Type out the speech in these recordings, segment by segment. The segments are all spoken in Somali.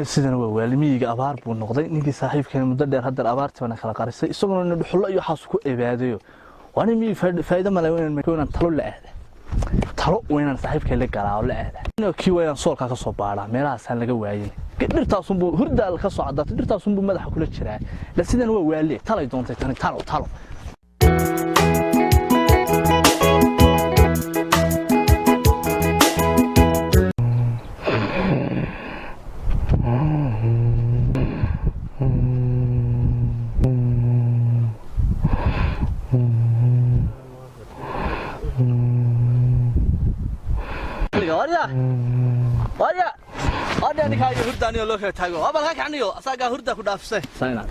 sidana waa waalimiga abaar buu noqday ninkii saaxiibkeen muddo dheer hadda abaartii kala qarisay isaguna dhuxulo iyo xaas ku eebaadayo waana mi faa'iido ma leh inaan talo la aada talo weynaan saaxiibkeen la galaa la aada inuu kii weeyaan soolka ka soo baara meelahaas aan laga waayay dhirtaasun buu hurdaal ka soo cadatay dhirtaasun buu madaxa kula jiraa la sidana waa waali talay doontay tan talo Ada ni kaya hurda ni loo tago abal ka kacniyo asaga hurda ku dhaafsay sayna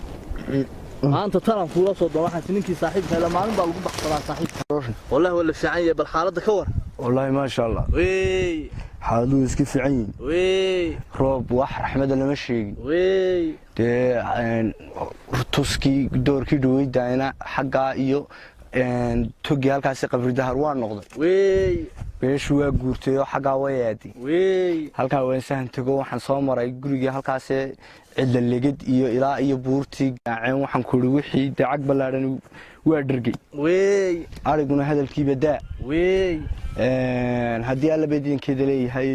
maanta taran kula soo doono waxaan ninkii saaxiibka la maalin baa lagu baxsadaa saaxiibka wallahi wala fiican yahay bal xaaladda ka war wallahi ma sha Allah way xaaladu iska fiican yihiin way roob wax raxmada lama sheegin way tuski doorkii dhaweydayna xagga iyo togi halkaas qabri dahar waa noqday way beeshu waa guurtay oo xagga wayaadi way halka waan sahan tago waxaan soo maray guriga halkaas cid legad iyo ilaa iyo buurtii gaaceen waxaan ku wixii dacag balaaran waa dhirgay way ariguna hadalkii badaa way hadii alla beedinkeeda leeyahay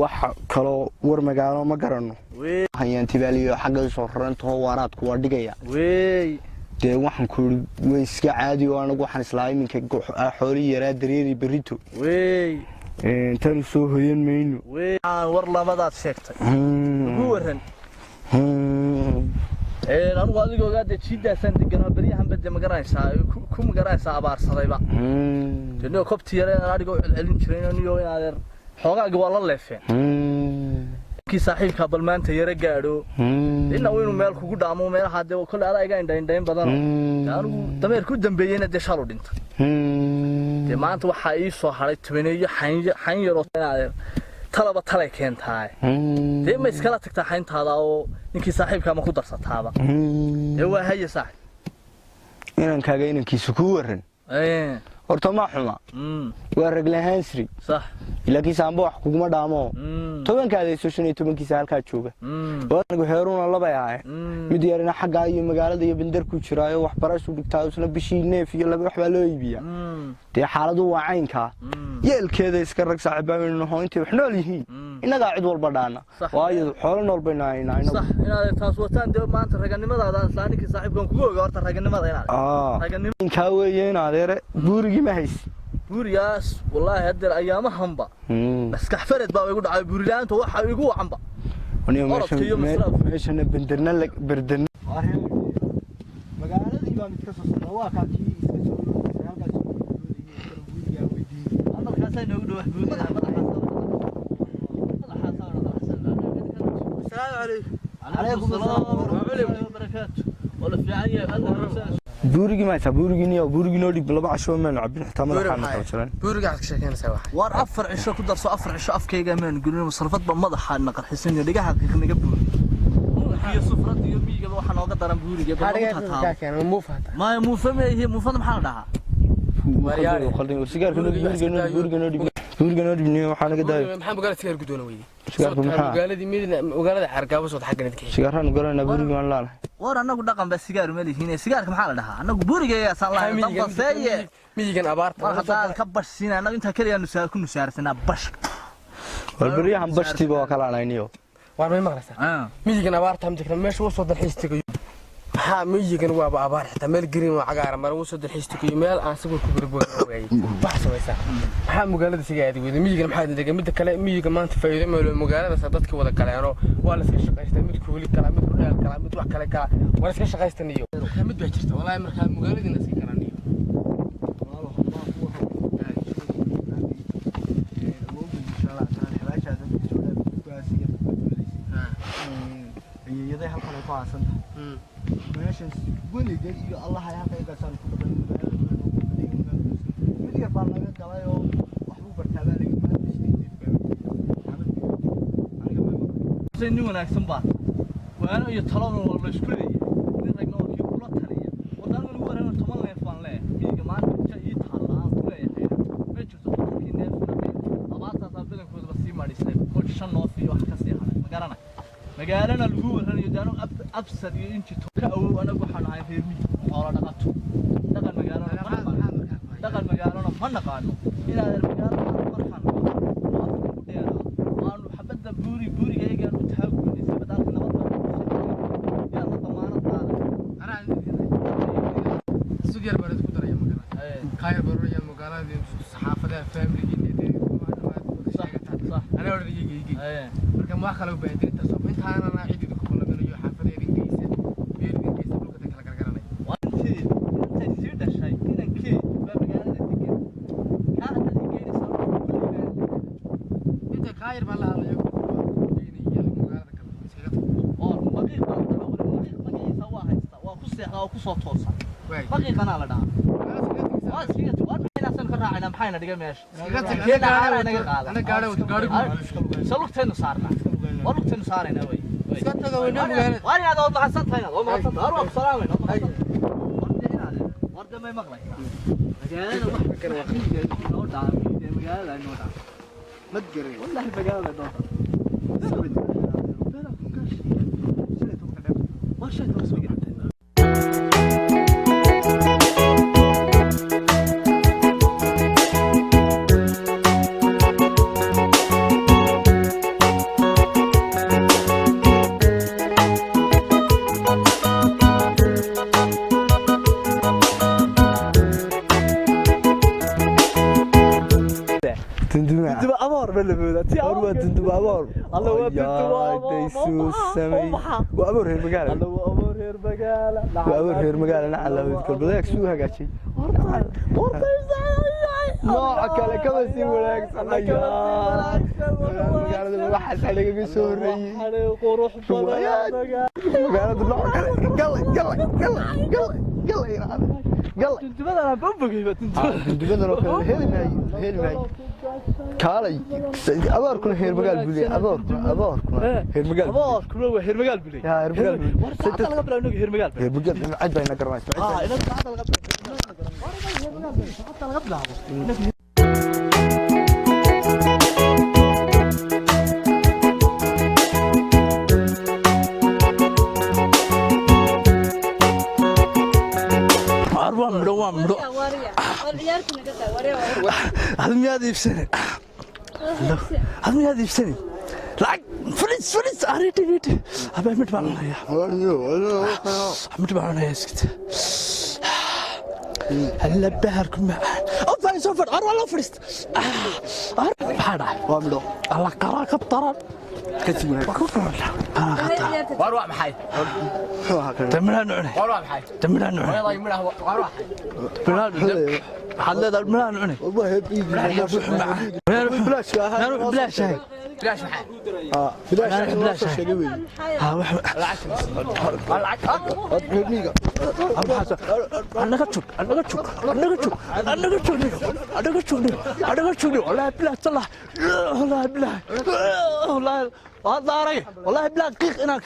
wax kale war magaalo ma garano way hayaan tibaaliyo xagga soo rarantoo waraadku waa dhigaya way de waxaan ku way iska caadi oo anagu waxaan islaaminka xooli yaraa dareeri berito way tan soo hoyan mayno way war labadaad sheegtay ugu waran anigu adiga ogaade jiidaasan deganaa bariyahan bade magaranaysaa ku magaranaysaa abaarsadayba dee kobti yareen adiga u celcelin jireen iyo inaad xoogaaga waa la leefeen kii saaxiibka bal maanta yara gaadho inuu meel kugu dhaamo meelaha de kale adayga indhayn badan anigu dameer ku dambeeyayna de shalo dhintay de maanta waxa ii soo haray tubaneeyo xan yaro talaba talay keentaay de ma iskala tagtaa xayntaada oo ninkii saaxiibka ma ku darsataaba ee waa haye saaxiib inaan kaaga inankiisu ku waran horta ma xuma waa raglahaan sri صح laakiin saamba wax kuguma dhaamo tobankaada ay soo 15 kiisa halka jooga wadagu heeruna laba yahay mid yarina xagga iyo magaalada iyo bandar ku jiraayo wax barasho dhigtaa isla bishii neef iyo laba wax baa loo iibiya tii xaaladu waa caynka yeelkeeda iska rag saaxiibaan oo intii wax nool yihiin inaga cid walba dhaana waayo xoolo nool baynaayna صح inaad taas wataan de maanta raganimadaada islaaninkii saaxiibkan kugu ogaa horta raganimada inaad raganimada weeyeen adeere buurigi ma hays buuriyaas wallahi hadda ayaamahanba maskax farad baa igu dhacay buurilaanta waxa igu wacanba meeshana bandarna la bardan magaaladii baa mid ka soo socda waa ka kii iska soo halkaas buuriga weydiin halkaas ay noogu dhawax buuriga عليكم السلام ورحمة الله وبركاته ولا في عيا الله buurigi ma taa buurigi noo dhib laba casho ma nacbin xitaa ma waxaan ka buuriga aad ka sheekeynaysaa wax war afar cisho ku darso afar cisho afkayga ma gulin masrafad ba madaxa naqarxisan iyo dhigaha naga buuri iyo sufrad iyo miyiga waxa nooga daran buuriga ma muufamay muufada maxaa la dhahaa wariyaal qaldan sigaarka buuriga noo dhib waxaa laga daayo maxaa magaalada sigaar gudoona weeydi sigaarka maxaa magaalada xargaabo soo taxagan idinka sigaaraan galana buuriga aan laanahay war anagu dhaqan ba sigaar ma lihiin sigaarka maxaa la dhahaa anagu buuriga ayaa san lahayn damba seeye miyigan abaarta war hadaa ka bashina anagu inta kaliya nusaar ku nusaarsanaa bash walbariyahan bashtiba waa kala aanayniyo war ma maqlaysaa miyigan abaarta hamdikna meesha soo dalxiistiga maxaa miyigan waa abaar xitaa meel green waa cagaar mar uu soo dalxiistiga meel aan sabir ku garboogay wax samaysaa maxaa magaalada sigaadi weeydi miyigan maxaa degan mid kale miyiga maanta faa'iido ma leh magaalada dadka wada kaleeno waa la iska shaqaystaa mid kuuli kala mid u dheel kala mid wax kale kala waa iska shaqaystaniyo mid baa jirta wallahi markaa magaaladina iska karaniyo yaday halkan ay ku aasan meeshan weligeed iyo Allah ay halka ka san ku dhaban mid yar baa laga galay oo wax uu bartaabaa laga maadisay nin wanaagsan baa waana iyo talada la isku leeyahay nin ragna oo kii kula taliya wadaan uu waran 10 neef baan leeyahay kiiga maanta ii taala ku leeyahay ma jirto kii neef abaarta badan kooda la sii marisay oo 5 neef iyo wax ka sii haray ma garanay magaalana lagu waranayo daanu absad iyo inji ka awow anagu waxaan ahay reermi xoolo dhaqato dhaqan magaalana ma naqaano inaad magaalada markaan waanu xabada buuriga eegaan u taaguunisay badalka nabadda yaa la damaanad qaada sugyar baad ku daraya magaalada khayr baraya magaalada saxaafadaha family أنا أوريك يجي. لكن ما خلوا بعدين تصوب. أنت أنا عيد يدكم ولا بينو يحافظ يدين كيسة بلوك تكلا كركراني. وأنت تصير ده شيء كنا كي بمجال التكين. كأنت تيجي صار. أنت خير بالله على يوم. يجي مجال تكلا. بقي سواها يستوى كسرها وكسر توصل. بقي قناة لنا. أنا محينا دقيقة ماشي. أنا قاعد سلوكتين صارنا. ولوكتين صارنا وي. وأنا هذا والله حسنت هنا. والله حسنت. أروح بسلامة. ورد ما يمغلي. مجال واحد كان واحد نور دعم. مجال نور دعم. ما تجري. والله مجال نور دعم. ما شيء بس بيجي. تندبا أمور بالبلد أروى تندبا أمور الله وبنتوا تيسوس سمي وأمور هير مقالة الله وأمور هير مقالة وأمور هير مقالة نعم الله يذكر بدك سوها قاشي نوعك على كم سي ولاك صحيح مقالة واحد عليك بسوري قروح مقالة نوعك يلا تندبا أنا بنبغي تندبا هير معي كالي أبار كنا هير مقال بلي أبار كنا هير مقال أبار كنا هير مقال بلي يا هير مقال بلي ورد على قبل إنه هير مقال هير مقال عد بينا كرماش إنه بعد على قبل على قبل مدو هذا مياد يفسني هذا مياد يفسني لا فريس أريتي بيتي أبى متبعنا يا متبعنا يا سكت هلا بهركم أوفر سوفر أروح فريست هذا واملو الله قراك بطرد كتبنا واروح بحي تمنا نعنى واروح بحي تمنا نعنى والله يمنه واروح حلد المنا نعنى والله يبي نروح بلاش نروح بلاش هاي بلاش بحي بلاش شقوي ها وح والله بلا دقيق انا